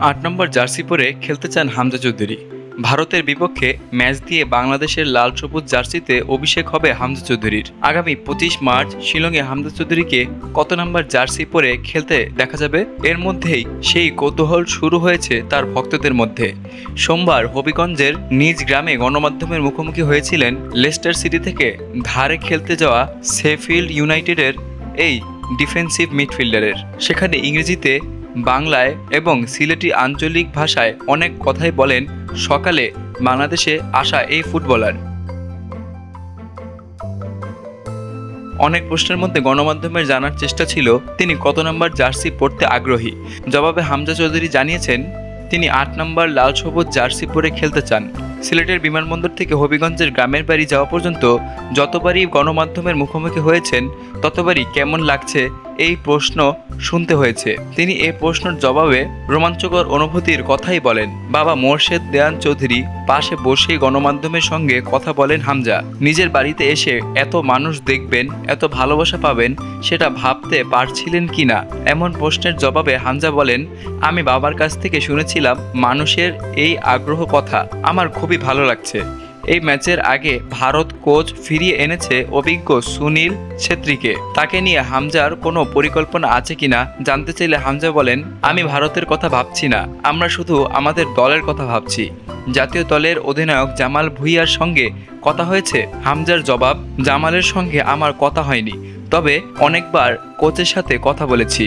৮ নম্বর jersey পরে খেলতে চান হামজা চৌধুরী। ভারতের বিপক্ষে ম্যাচ দিয়ে বাংলাদেশের লাল সবুজ জার্সিতে অভিষেক হবে হামজা চৌধুরীর। আগামী ২৫ মার্চ শিলংয়ে হামজা চৌধুরীকে কত নম্বর জার্সি পরে খেলতে দেখা যাবে, এর মধ্যেই সেই কৌতূহল শুরু হয়েছে তার ভক্তদের মধ্যে। সোমবার হবিগঞ্জের নিজ গ্রামে গণমাধ্যমের মুখোমুখি হয়েছিলেন লেস্টার সিটি থেকে ধারে খেলতে যাওয়া শেফিল্ড ইউনাইটেডের এই ডিফেন্সিভ মিডফিল্ডারের। সেখানে ইংরেজিতে, বাংলায় এবং সিলেটি আঞ্চলিক ভাষায় অনেক কথাই বলেন সকালে বাংলাদেশে আসা এই ফুটবলার। অনেক প্রশ্নের মধ্যে গণমাধ্যমের জানার চেষ্টা ছিল তিনি কত নম্বর জার্সি পরতে আগ্রহী। জবাবে হামজা চৌধুরী জানিয়েছেন তিনি ৮ নম্বর লাল সবুজ জার্সি পরে খেলতে চান। সিলেটের বিমানবন্দর থেকে হবিগঞ্জের গ্রামের বাড়ি যাওয়া পর্যন্ত যতবারই গণমাধ্যমের মুখোমুখি হয়েছেন ততবারই কেমন লাগছে এই প্রশ্ন শুনতে হয়েছে। তিনি এই প্রশ্নের জবাবে রোমাঞ্চকর অনুভূতির কথাই বলেন। বাবা মোর্শেদ দেওয়ান চৌধুরী পাশে বসেই গণমাধ্যমের সঙ্গে কথা বলেন হামজা। নিজের বাড়িতে এসে এত মানুষ দেখবেন, এত ভালোবাসা পাবেন, সেটা ভাবতে পারছিলেন কি না, এমন প্রশ্নের জবাবে হামজা বলেন, আমি বাবার কাছ থেকে শুনেছিলাম মানুষের এই আগ্রহ কথা, আমার খুবই ভালো লাগছে। এই ম্যাচের আগে ভারত কোচ ফিরিয়ে এনেছে অভিজ্ঞ সুনীল ছেত্রীকে। তাকে নিয়ে হামজার কোনো পরিকল্পনা আছে কিনা জানতে চাইলে হামজা বলেন, আমি ভারতের কথা ভাবছি না, আমরা শুধু আমাদের দলের কথা ভাবছি। জাতীয় দলের অধিনায়ক জামাল ভুঁইয়ার সঙ্গে কথা হয়েছে। হামজার জবাব, জামালের সঙ্গে আমার কথা হয়নি, তবে অনেকবার কোচের সাথে কথা বলেছি।